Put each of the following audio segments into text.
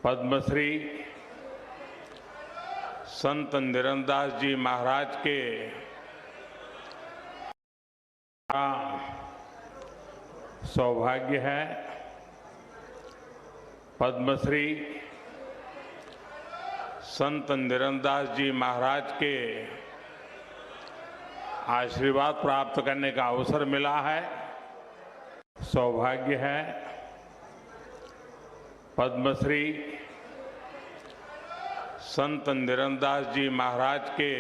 पद्मश्री संत निरंदास जी महाराज के सौभाग्य है। पद्मश्री संत निरंदास जी महाराज के आशीर्वाद प्राप्त करने का अवसर मिला है, सौभाग्य है। पद्मश्री संत निरंदास जी महाराज के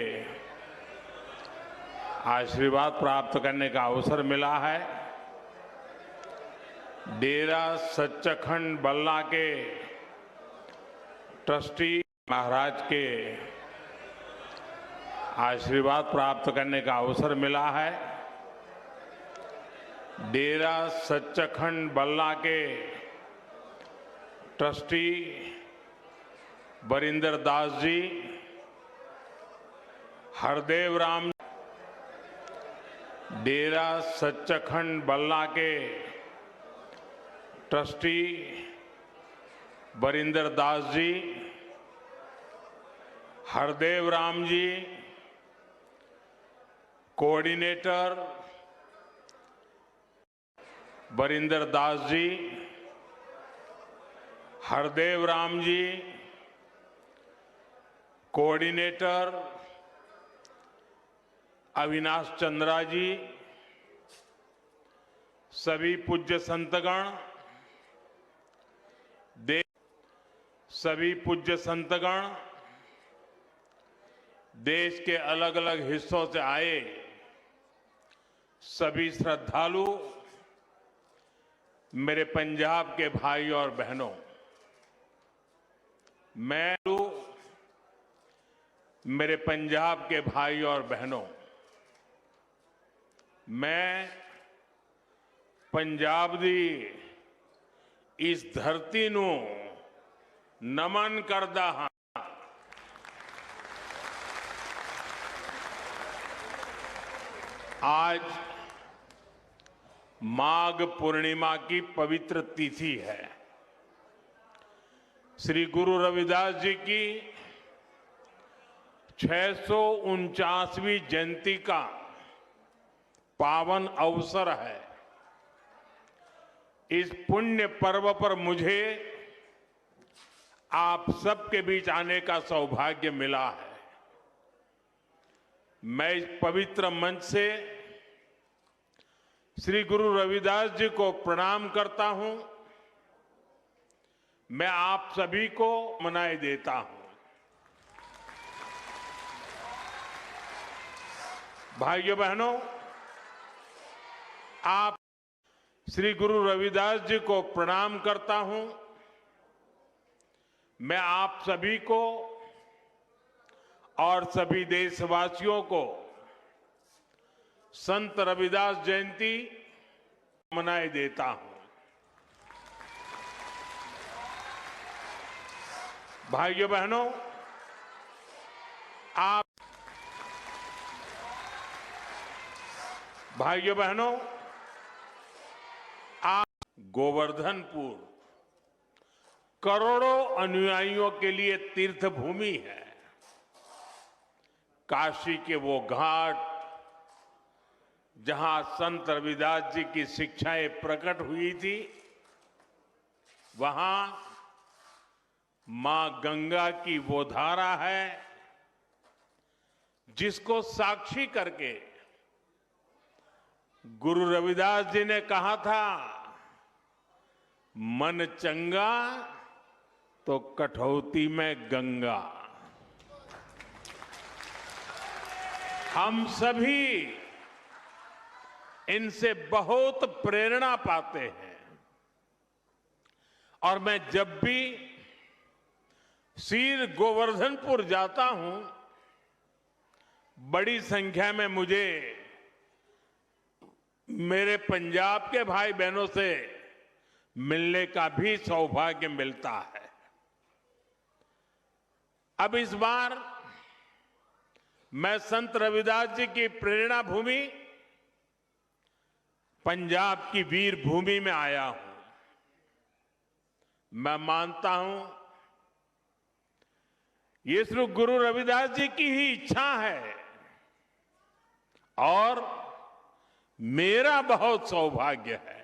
आशीर्वाद प्राप्त करने का अवसर मिला है। डेरा सच्चखंड बल्ला के ट्रस्टी महाराज के आशीर्वाद प्राप्त करने का अवसर मिला है। डेरा सच्चखंड बल्ला के ट्रस्टी बरिंदर दास जी, हरदेव राम, डेरा सच्चखंड बल्ला के trustee Barinder Das ji, Hardev Ram ji, coordinator Barinder Das ji, Hardev Ram ji, coordinator Avinash Chandra जी, सभी पूज्य संतगण, सभी पूज्य संतगण, देश के अलग अलग हिस्सों से आए सभी श्रद्धालु, मेरे पंजाब के भाई और बहनों, मेरे पंजाब के भाई और बहनों, मैं पंजाब दी इस धरती नूं नमन करदा हां। आज माघ पूर्णिमा की पवित्र तिथि है। श्री गुरु रविदास जी की 649वीं जयंती का पावन अवसर है। इस पुण्य पर्व पर मुझे आप सबके बीच आने का सौभाग्य मिला है। मैं इस पवित्र मंच से श्री गुरु रविदास जी को प्रणाम करता हूं। मैं आप सभी को मनाई देता हूं। भाइयों बहनों, आप श्री गुरु रविदास जी को प्रणाम करता हूं। मैं आप सभी को और सभी देशवासियों को संत रविदास जयंती मनाई देता हूं। भाइयों बहनों, आप गोवर्धनपुर करोड़ों अनुयायियों के लिए तीर्थ भूमि है। काशी के वो घाट जहां संत रविदास जी की शिक्षाएं प्रकट हुई थी, वहां मां गंगा की वो धारा है जिसको साक्षी करके गुरु रविदास जी ने कहा था, मन चंगा तो कठौती में गंगा। हम सभी इनसे बहुत प्रेरणा पाते हैं और मैं जब भी श्री गोवर्धनपुर जाता हूं, बड़ी संख्या में मुझे मेरे पंजाब के भाई बहनों से मिलने का भी सौभाग्य मिलता है। अब इस बार मैं संत रविदास जी की प्रेरणा भूमि पंजाब की वीर भूमि में आया हूं। मैं मानता हूं ये सिर्फ गुरु रविदास जी की ही इच्छा है और मेरा बहुत सौभाग्य है।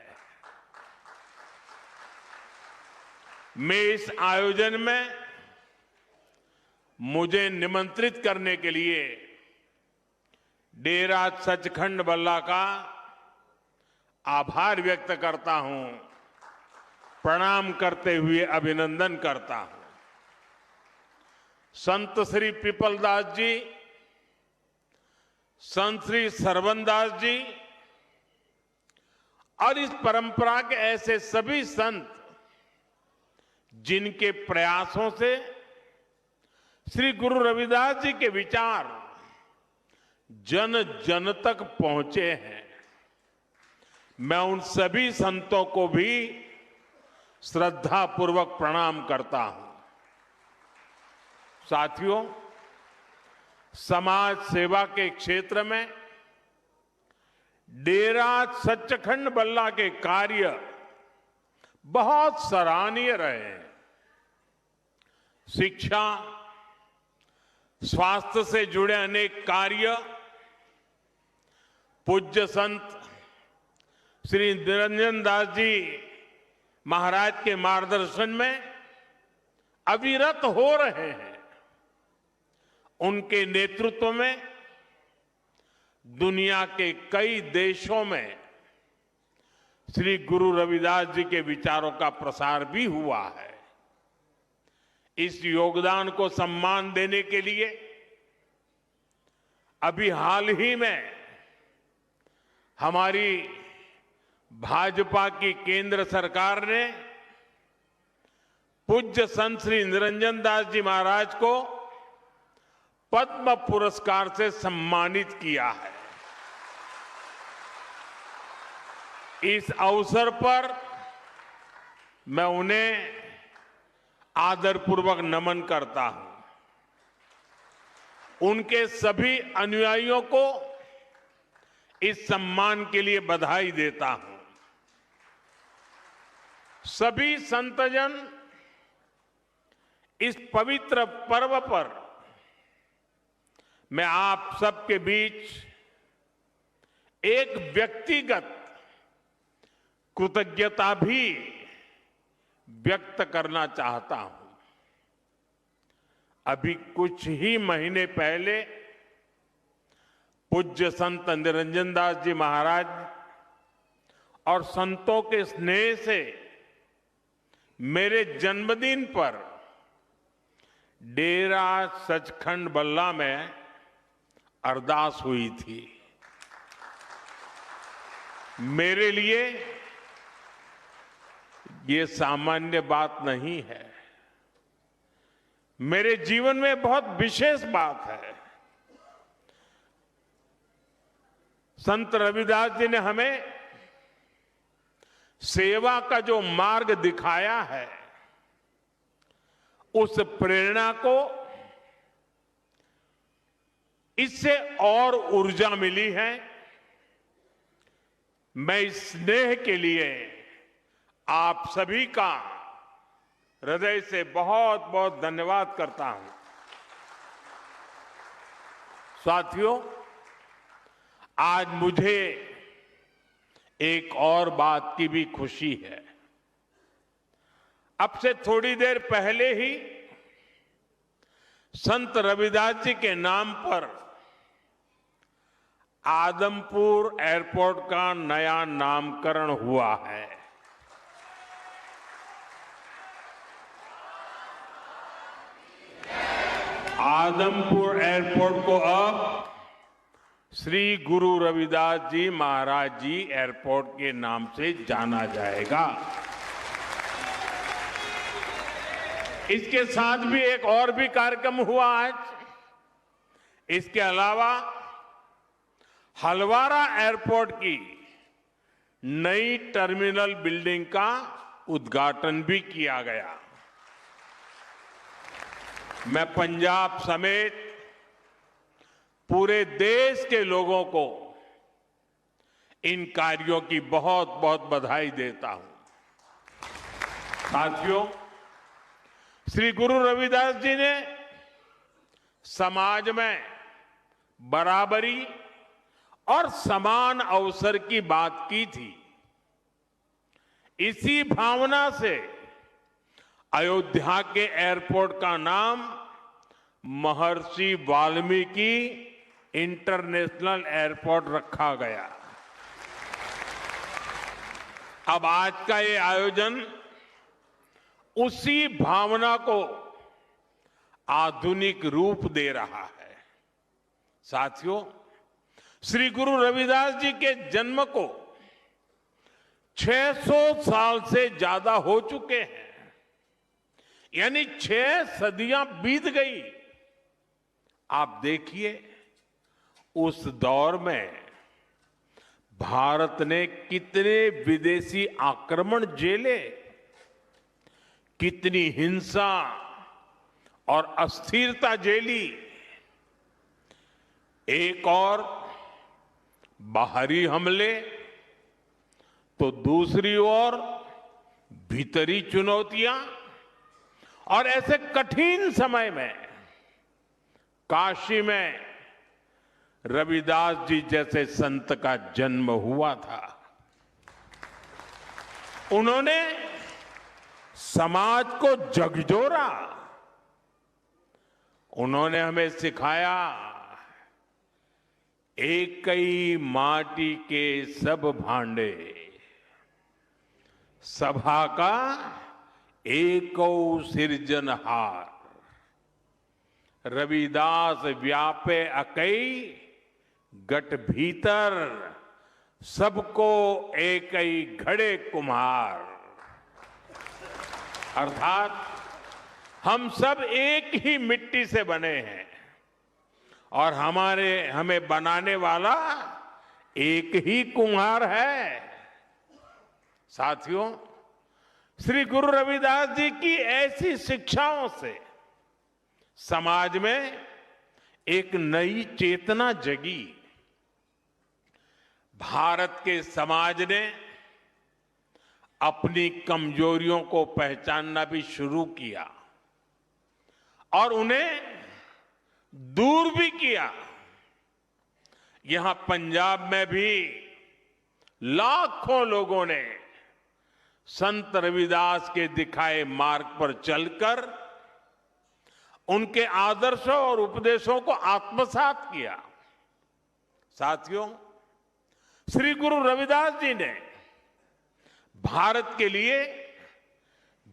मैं इस आयोजन में मुझे निमंत्रित करने के लिए डेरा सचखंड बल्ला का आभार व्यक्त करता हूं, प्रणाम करते हुए अभिनंदन करता हूं। संत श्री पीपलदास जी, संत श्री सरवनदास जी और इस परंपरा के ऐसे सभी संत जिनके प्रयासों से श्री गुरु रविदास जी के विचार जन जन तक पहुंचे हैं। मैं उन सभी संतों को भी श्रद्धापूर्वक प्रणाम करता हूं। साथियों, समाज सेवा के क्षेत्र में डेरा सचखंड बल्ला के कार्य बहुत सराहनीय रहे हैं। शिक्षा, स्वास्थ्य से जुड़े अनेक कार्य पूज्य संत श्री निरंजन दास जी महाराज के मार्गदर्शन में अविरत हो रहे हैं। उनके नेतृत्व में दुनिया के कई देशों में श्री गुरु रविदास जी के विचारों का प्रसार भी हुआ है। इस योगदान को सम्मान देने के लिए अभी हाल ही में हमारी भाजपा की केंद्र सरकार ने पूज्य संत श्री निरंजन दास जी महाराज को पद्म पुरस्कार से सम्मानित किया है। इस अवसर पर मैं उन्हें आदरपूर्वक नमन करता हूं। उनके सभी अनुयायियों को इस सम्मान के लिए बधाई देता हूं। सभी संतजन इस पवित्र पर्व पर मैं आप सबके बीच एक व्यक्तिगत कृतज्ञता भी व्यक्त करना चाहता हूं। अभी कुछ ही महीने पहले पूज्य संत निरंजन दास जी महाराज और संतों के स्नेह से मेरे जन्मदिन पर डेरा सचखंड बल्ला में अरदास हुई थी। मेरे लिए ये सामान्य बात नहीं है, मेरे जीवन में बहुत विशेष बात है। संत रविदास जी ने हमें सेवा का जो मार्ग दिखाया है, उस प्रेरणा को इससे और ऊर्जा मिली है। मैं इस स्नेह के लिए आप सभी का हृदय से बहुत बहुत धन्यवाद करता हूं। साथियों, आज मुझे एक और बात की भी खुशी है। अब से थोड़ी देर पहले ही संत रविदास जी के नाम पर आदमपुर एयरपोर्ट का नया नामकरण हुआ है। आदमपुर एयरपोर्ट को अब श्री गुरु रविदास जी महाराज जी एयरपोर्ट के नाम से जाना जाएगा। इसके साथ भी एक और भी कार्यक्रम हुआ आज। इसके अलावा हलवारा एयरपोर्ट की नई टर्मिनल बिल्डिंग का उद्घाटन भी किया गया। मैं पंजाब समेत पूरे देश के लोगों को इन कार्यों की बहुत बहुत बधाई देता हूं। साथियों, श्री गुरु रविदास जी ने समाज में बराबरी और समान अवसर की बात की थी। इसी भावना से अयोध्या के एयरपोर्ट का नाम महर्षि वाल्मीकि इंटरनेशनल एयरपोर्ट रखा गया। अब आज का ये आयोजन उसी भावना को आधुनिक रूप दे रहा है। साथियों, श्री गुरु रविदास जी के जन्म को 600 साल से ज्यादा हो चुके हैं, यानी 6 सदियां बीत गई। आप देखिए, उस दौर में भारत ने कितने विदेशी आक्रमण झेले, कितनी हिंसा और अस्थिरता झेली। एक और बाहरी हमले तो दूसरी ओर भीतरी चुनौतियां, और ऐसे कठिन समय में काशी में रविदास जी जैसे संत का जन्म हुआ था। उन्होंने समाज को झकझोरा। उन्होंने हमें सिखाया, एक ही माटी के सब भांडे, सभा का एको सिरजनहार। रविदास व्यापे अकई गट भीतर, सबको एक ही घड़े कुम्हार। अर्थात हम सब एक ही मिट्टी से बने हैं और हमें बनाने वाला एक ही कुम्हार है। साथियों, श्री गुरु रविदास जी की ऐसी शिक्षाओं से समाज में एक नई चेतना जगी। भारत के समाज ने अपनी कमजोरियों को पहचानना भी शुरू किया और उन्हें दूर भी किया। यहां पंजाब में भी लाखों लोगों ने संत रविदास के दिखाए मार्ग पर चलकर उनके आदर्शों और उपदेशों को आत्मसात किया। साथियों, श्री गुरु रविदास जी ने भारत के लिए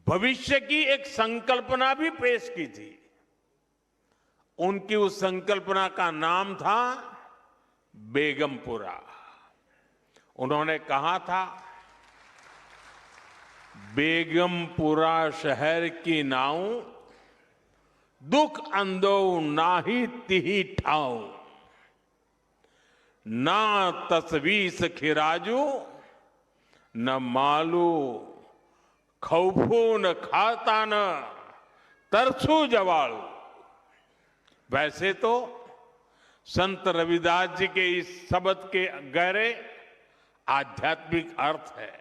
भविष्य की एक संकल्पना भी पेश की थी। उनकी उस संकल्पना का नाम था बेगमपुरा। उन्होंने कहा था, बेगमपुरा शहर की नाऊ, दुख अंदो नाही तिही ठाऊ, ना तस्वीस खिराजू, न मालू खौफू न खाता न तरसू जवाल। वैसे तो संत रविदास जी के इस शब्द के गहरे आध्यात्मिक अर्थ है,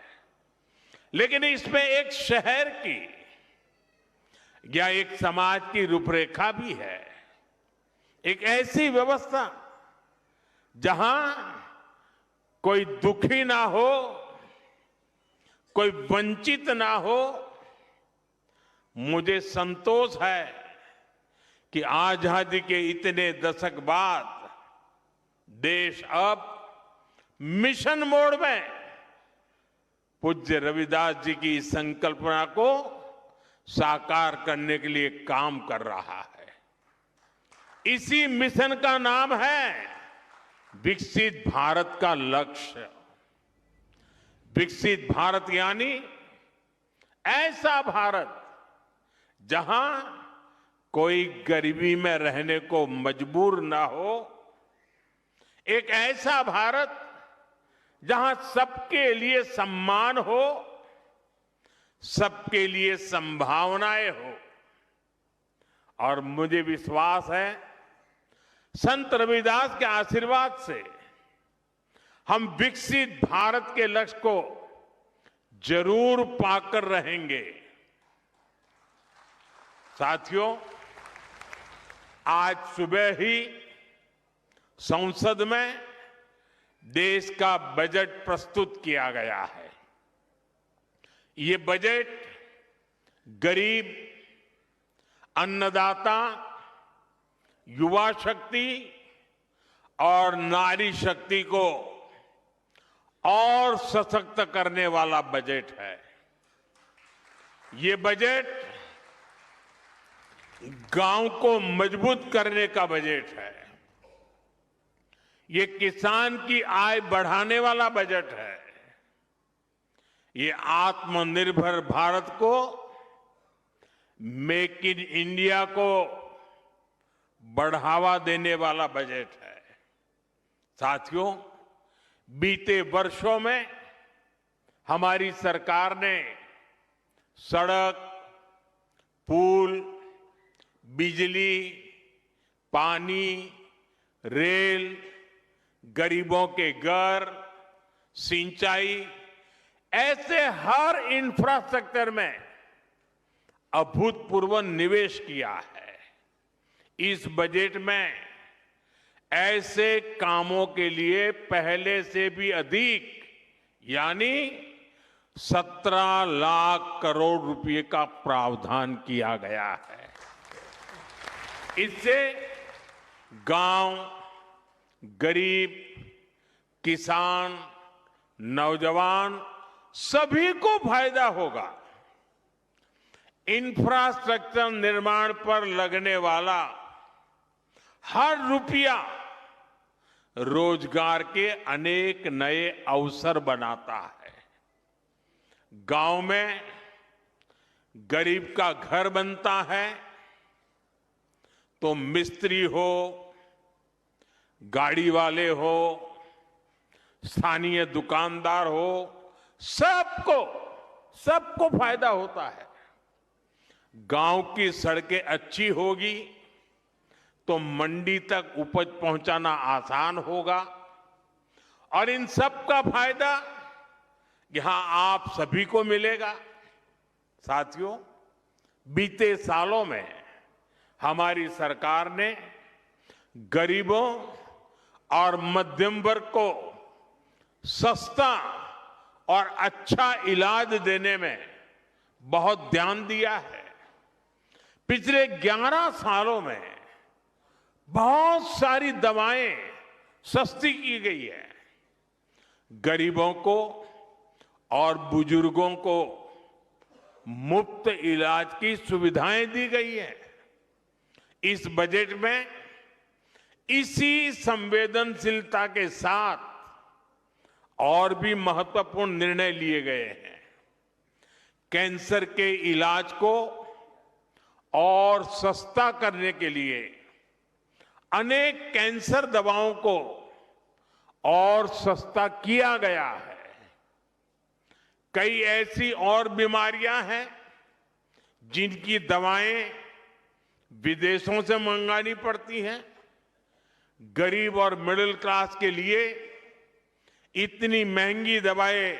लेकिन इसमें एक शहर की या एक समाज की रूपरेखा भी है। एक ऐसी व्यवस्था जहां कोई दुखी ना हो, कोई वंचित ना हो। मुझे संतोष है कि आजादी के इतने दशक बाद देश अब मिशन मोड में पूज्य रविदास जी की संकल्पना को साकार करने के लिए काम कर रहा है। इसी मिशन का नाम है विकसित भारत का लक्ष्य। विकसित भारत यानी ऐसा भारत जहां कोई गरीबी में रहने को मजबूर ना हो, एक ऐसा भारत जहां सबके लिए सम्मान हो, सबके लिए संभावनाएं हो। और मुझे विश्वास है, संत रविदास के आशीर्वाद से हम विकसित भारत के लक्ष्य को जरूर पाकर रहेंगे। साथियों, आज सुबह ही संसद में देश का बजट प्रस्तुत किया गया है। ये बजट गरीब, अन्नदाता, युवा शक्ति और नारी शक्ति को और सशक्त करने वाला बजट है। ये बजट गांव को मजबूत करने का बजट है। ये किसान की आय बढ़ाने वाला बजट है। ये आत्मनिर्भर भारत को, मेक इन इंडिया को बढ़ावा देने वाला बजट है। साथियों, बीते वर्षों में हमारी सरकार ने सड़क, पुल, बिजली, पानी, रेल, गरीबों के घर, सिंचाई, ऐसे हर इंफ्रास्ट्रक्चर में अभूतपूर्व निवेश किया है। इस बजट में ऐसे कामों के लिए पहले से भी अधिक यानी 17 लाख करोड़ रुपए का प्रावधान किया गया है। इससे गांव, गरीब, किसान, नौजवान सभी को फायदा होगा। इंफ्रास्ट्रक्चर निर्माण पर लगने वाला हर रुपया रोजगार के अनेक नए अवसर बनाता है। गांव में गरीब का घर बनता है तो मिस्त्री हो, गाड़ी वाले हो, स्थानीय दुकानदार हो, सबको फायदा होता है। गांव की सड़कें अच्छी होगी तो मंडी तक उपज पहुंचाना आसान होगा और इन सब का फायदा यहां आप सभी को मिलेगा। साथियों, बीते सालों में हमारी सरकार ने गरीबों और मध्यम वर्ग को सस्ता और अच्छा इलाज देने में बहुत ध्यान दिया है। पिछले 11 सालों में बहुत सारी दवाएं सस्ती की गई है। गरीबों को और बुजुर्गों को मुफ्त इलाज की सुविधाएं दी गई है। इस बजट में इसी संवेदनशीलता के साथ और भी महत्वपूर्ण निर्णय लिए गए हैं। कैंसर के इलाज को और सस्ता करने के लिए अनेक कैंसर दवाओं को और सस्ता किया गया है। कई ऐसी और बीमारियां हैं जिनकी दवाएं विदेशों से मंगानी पड़ती हैं। गरीब और मिडिल क्लास के लिए इतनी महंगी दवाएं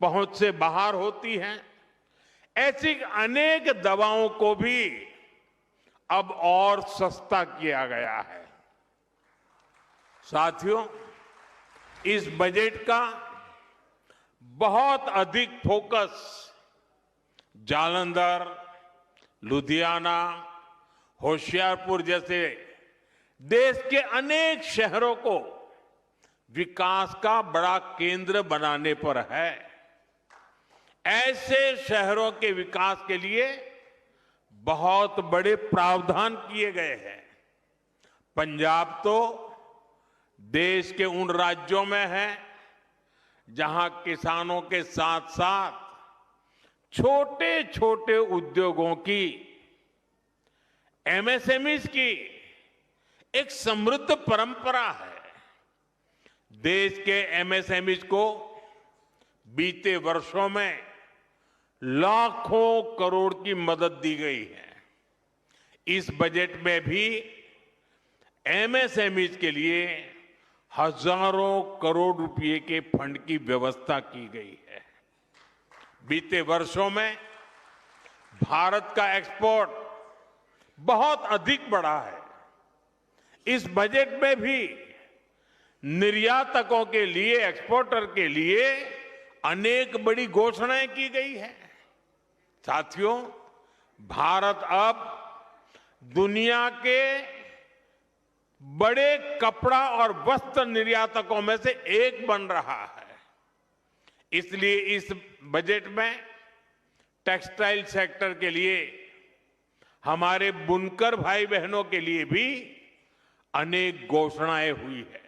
पहुंच से बाहर होती हैं। ऐसी अनेक दवाओं को भी अब और सस्ता किया गया है। साथियों, इस बजट का बहुत अधिक फोकस जालंधर, लुधियाना, होशियारपुर जैसे देश के अनेक शहरों को विकास का बड़ा केंद्र बनाने पर है। ऐसे शहरों के विकास के लिए बहुत बड़े प्रावधान किए गए हैं। पंजाब तो देश के उन राज्यों में है जहां किसानों के साथ साथ छोटे छोटे उद्योगों की, एमएसएमईज की एक समृद्ध परंपरा है। देश के एमएसएमईज को बीते वर्षों में लाखों करोड़ की मदद दी गई है। इस बजट में भी एमएसएमईज के लिए हजारों करोड़ रुपए के फंड की व्यवस्था की गई है। बीते वर्षों में भारत का एक्सपोर्ट बहुत अधिक बढ़ा है। इस बजट में भी निर्यातकों के लिए, एक्सपोर्टर के लिए अनेक बड़ी घोषणाएं की गई है। साथियों, भारत अब दुनिया के बड़े कपड़ा और वस्त्र निर्यातकों में से एक बन रहा है। इसलिए इस बजट में टेक्सटाइल सेक्टर के लिए, हमारे बुनकर भाई बहनों के लिए भी अनेक घोषणाएं हुई है।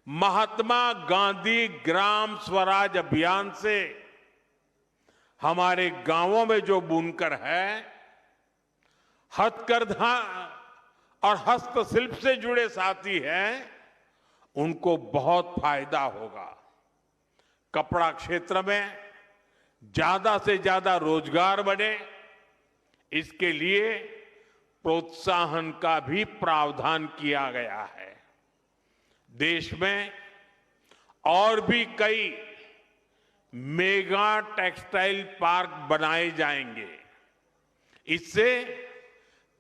महात्मा गांधी ग्राम स्वराज अभियान से हमारे गांवों में जो बुनकर है, हथकरघा और हस्तशिल्प से जुड़े साथी हैं, उनको बहुत फायदा होगा। कपड़ा क्षेत्र में ज्यादा से ज्यादा रोजगार बने, इसके लिए प्रोत्साहन का भी प्रावधान किया गया है। देश में और भी कई मेगा टेक्सटाइल पार्क बनाए जाएंगे। इससे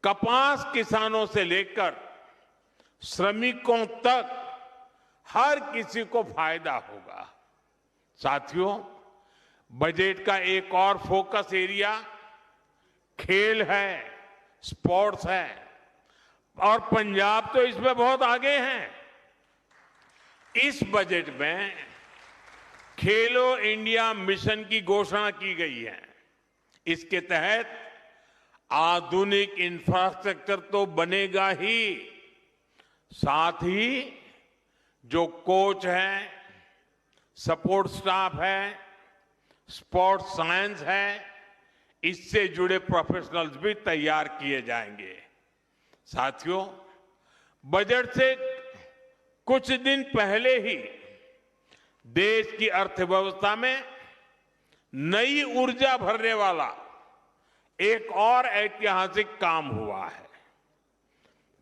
कपास किसानों से लेकर श्रमिकों तक हर किसी को फायदा होगा। साथियों, बजट का एक और फोकस एरिया खेल है, स्पोर्ट्स है, और पंजाब तो इसमें बहुत आगे है। इस बजट में खेलो इंडिया मिशन की घोषणा की गई है। इसके तहत आधुनिक इंफ्रास्ट्रक्चर तो बनेगा ही, साथ ही जो कोच है, सपोर्ट स्टाफ है, स्पोर्ट्स साइंस है, इससे जुड़े प्रोफेशनल्स भी तैयार किए जाएंगे। साथियों, बजट से कुछ दिन पहले ही देश की अर्थव्यवस्था में नई ऊर्जा भरने वाला एक और ऐतिहासिक काम हुआ है।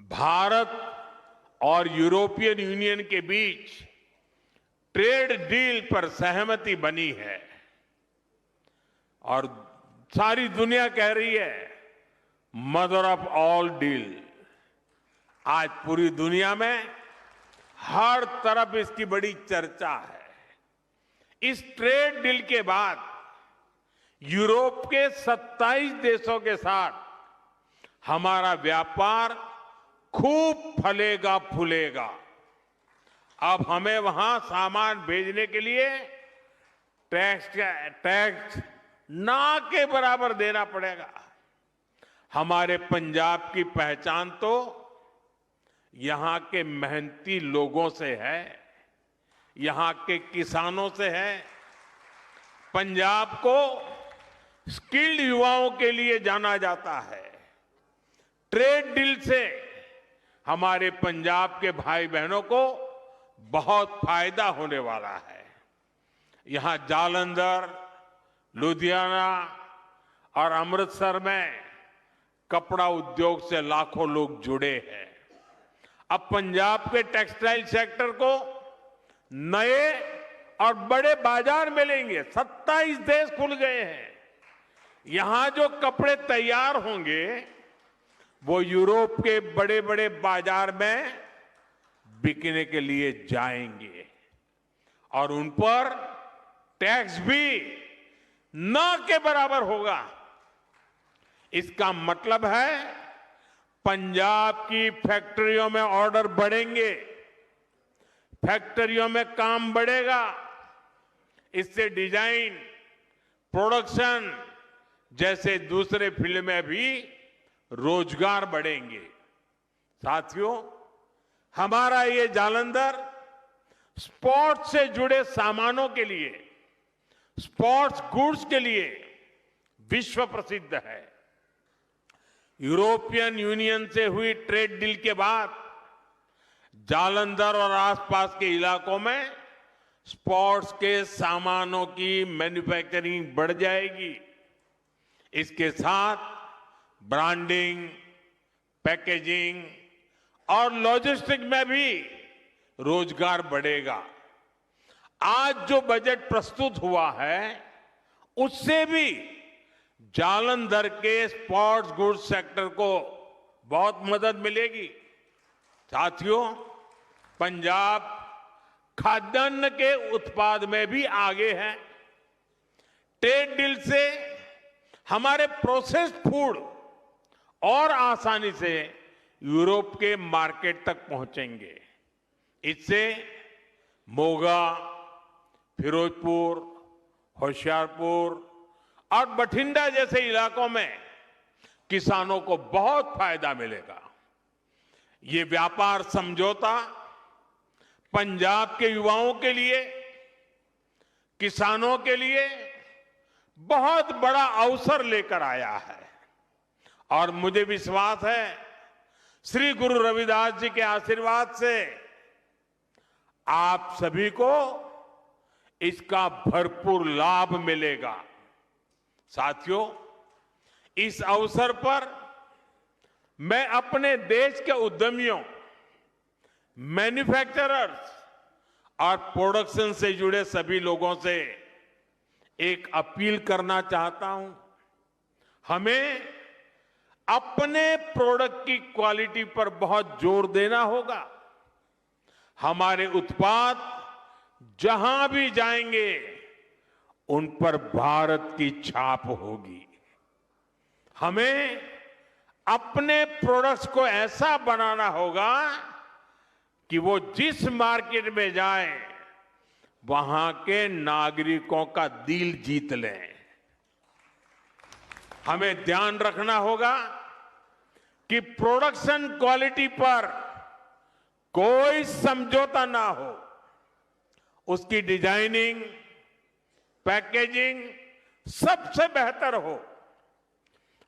भारत और यूरोपियन यूनियन के बीच ट्रेड डील पर सहमति बनी है और सारी दुनिया कह रही है मदर ऑफ ऑल डील। आज पूरी दुनिया में हर तरफ इसकी बड़ी चर्चा है। इस ट्रेड डील के बाद यूरोप के 27 देशों के साथ हमारा व्यापार खूब फलेगा फूलेगा। अब हमें वहां सामान भेजने के लिए टैक्स ना के बराबर देना पड़ेगा। हमारे पंजाब की पहचान तो यहां के मेहनती लोगों से है, यहां के किसानों से है। पंजाब को स्किल्ड युवाओं के लिए जाना जाता है। ट्रेड डील से हमारे पंजाब के भाई बहनों को बहुत फायदा होने वाला है। यहां जालंधर, लुधियाना और अमृतसर में कपड़ा उद्योग से लाखों लोग जुड़े हैं। अब पंजाब के टेक्सटाइल सेक्टर को नए और बड़े बाजार मिलेंगे। 27 देश खुल गए हैं। यहां जो कपड़े तैयार होंगे वो यूरोप के बड़े बड़े बाजार में बिकने के लिए जाएंगे और उन पर टैक्स भी न के बराबर होगा। इसका मतलब है पंजाब की फैक्ट्रियों में ऑर्डर बढ़ेंगे, फैक्ट्रियों में काम बढ़ेगा। इससे डिजाइन, प्रोडक्शन जैसे दूसरे फील्ड में भी रोजगार बढ़ेंगे। साथियों, हमारा ये जालंधर स्पोर्ट्स से जुड़े सामानों के लिए, स्पोर्ट्स गुड्स के लिए विश्व प्रसिद्ध है। यूरोपियन यूनियन से हुई ट्रेड डील के बाद जालंधर और आसपास के इलाकों में स्पोर्ट्स के सामानों की मैन्युफैक्चरिंग बढ़ जाएगी। इसके साथ ब्रांडिंग, पैकेजिंग और लॉजिस्टिक में भी रोजगार बढ़ेगा। आज जो बजट प्रस्तुत हुआ है उससे भी जालंधर के स्पोर्ट्स गुड्स सेक्टर को बहुत मदद मिलेगी। साथियों, पंजाब खाद्यान्न के उत्पाद में भी आगे है। ट्रेड डील से हमारे प्रोसेस्ड फूड और आसानी से यूरोप के मार्केट तक पहुंचेंगे। इससे मोगा, फिरोजपुर, होशियारपुर और बठिंडा जैसे इलाकों में किसानों को बहुत फायदा मिलेगा। ये व्यापार समझौता पंजाब के युवाओं के लिए, किसानों के लिए बहुत बड़ा अवसर लेकर आया है और मुझे विश्वास है श्री गुरु रविदास जी के आशीर्वाद से आप सभी को इसका भरपूर लाभ मिलेगा। साथियों, इस अवसर पर मैं अपने देश के उद्यमियों, मैन्युफैक्चरर्स और प्रोडक्शन से जुड़े सभी लोगों से एक अपील करना चाहता हूं। हमें अपने प्रोडक्ट की क्वालिटी पर बहुत जोर देना होगा। हमारे उत्पाद जहां भी जाएंगे उन पर भारत की छाप होगी। हमें अपने प्रोडक्ट्स को ऐसा बनाना होगा कि वो जिस मार्केट में जाए वहां के नागरिकों का दिल जीत लें। हमें ध्यान रखना होगा कि प्रोडक्शन क्वालिटी पर कोई समझौता ना हो। उसकी डिजाइनिंग, पैकेजिंग सबसे बेहतर हो।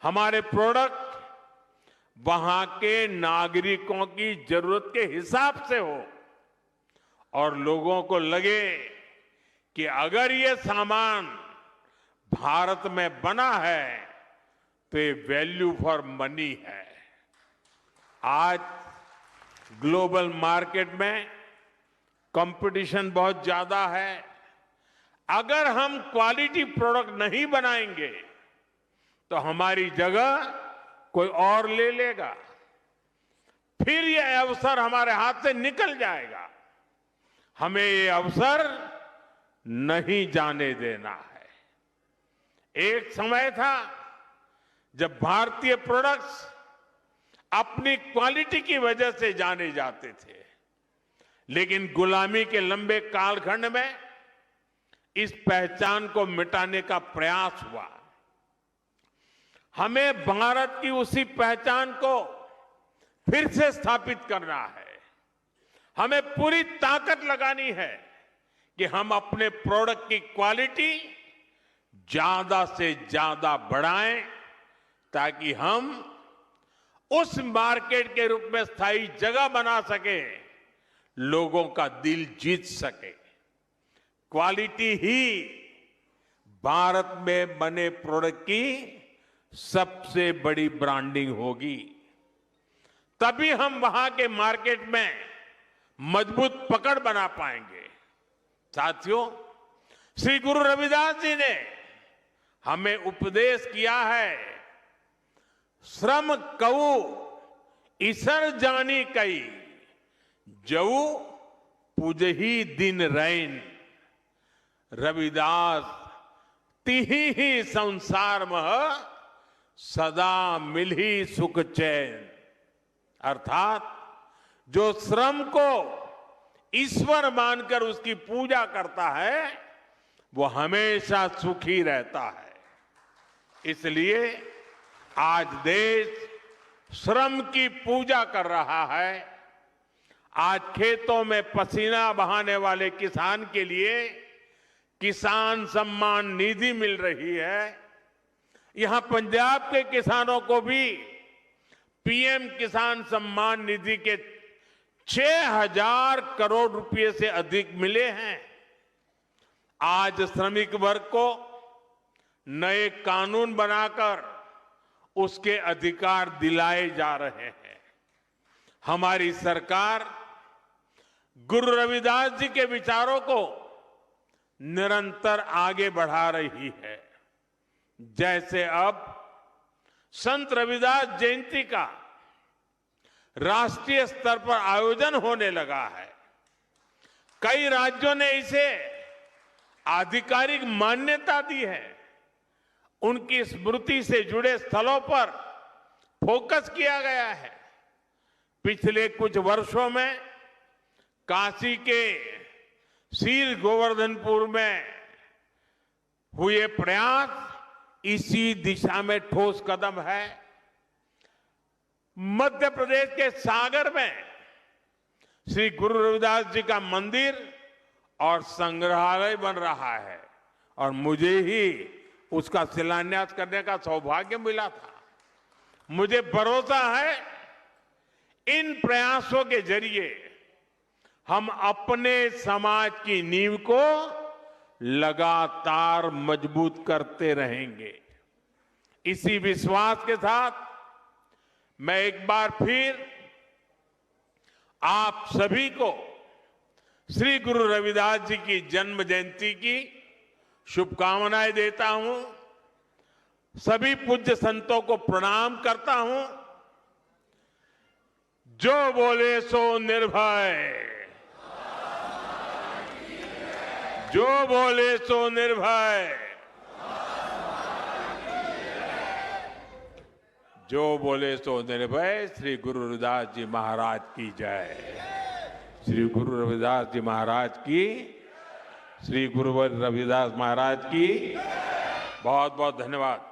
हमारे प्रोडक्ट वहां के नागरिकों की जरूरत के हिसाब से हो और लोगों को लगे कि अगर ये सामान भारत में बना है तो ये वैल्यू फॉर मनी है। आज ग्लोबल मार्केट में कंपटीशन बहुत ज्यादा है। अगर हम क्वालिटी प्रोडक्ट नहीं बनाएंगे तो हमारी जगह कोई और ले लेगा, फिर ये अवसर हमारे हाथ से निकल जाएगा। हमें ये अवसर नहीं जाने देना है। एक समय था जब भारतीय प्रोडक्ट्स अपनी क्वालिटी की वजह से जाने जाते थे, लेकिन गुलामी के लंबे कालखंड में इस पहचान को मिटाने का प्रयास हुआ। हमें भारत की उसी पहचान को फिर से स्थापित करना है। हमें पूरी ताकत लगानी है कि हम अपने प्रोडक्ट की क्वालिटी ज्यादा से ज्यादा बढ़ाएं ताकि हम उस मार्केट के रूप में स्थायी जगह बना सके, लोगों का दिल जीत सके। क्वालिटी ही भारत में बने प्रोडक्ट की सबसे बड़ी ब्रांडिंग होगी। तभी हम वहां के मार्केट में मजबूत पकड़ बना पाएंगे। साथियों, श्री गुरु रविदास जी ने हमें उपदेश किया है, श्रम कऊ ईसर जानी कई, जऊ पूजही दिन रैन। रविदास तिही ही संसार मह सदा मिलही सुख चैन। अर्थात जो श्रम को ईश्वर मानकर उसकी पूजा करता है वो हमेशा सुखी रहता है। इसलिए आज देश श्रम की पूजा कर रहा है। आज खेतों में पसीना बहाने वाले किसान के लिए किसान सम्मान निधि मिल रही है। यहां पंजाब के किसानों को भी पीएम किसान सम्मान निधि के 6,000 करोड़ रुपए से अधिक मिले हैं। आज श्रमिक वर्ग को नए कानून बनाकर उसके अधिकार दिलाए जा रहे हैं। हमारी सरकार गुरु रविदास जी के विचारों को निरंतर आगे बढ़ा रही है। जैसे अब संत रविदास जयंती का राष्ट्रीय स्तर पर आयोजन होने लगा है। कई राज्यों ने इसे आधिकारिक मान्यता दी है। उनकी स्मृति से जुड़े स्थलों पर फोकस किया गया है। पिछले कुछ वर्षों में काशी के श्री गोवर्धनपुर में हुए प्रयास इसी दिशा में ठोस कदम है। मध्य प्रदेश के सागर में श्री गुरु रविदास जी का मंदिर और संग्रहालय बन रहा है और मुझे ही उसका शिलान्यास करने का सौभाग्य मिला था। मुझे भरोसा है इन प्रयासों के जरिए हम अपने समाज की नींव को लगातार मजबूत करते रहेंगे। इसी विश्वास के साथ मैं एक बार फिर आप सभी को श्री गुरु रविदास जी की जन्म जयंती की शुभकामनाएं देता हूं। सभी पूज्य संतों को प्रणाम करता हूं। जो बोले सो निर्भय, जो बोले सो निर्भय, जो बोले सो निर्भय। श्री गुरु रविदास जी महाराज की जय। श्री गुरु रविदास जी महाराज की, श्री गुरु रविदास महाराज की बहुत बहुत धन्यवाद।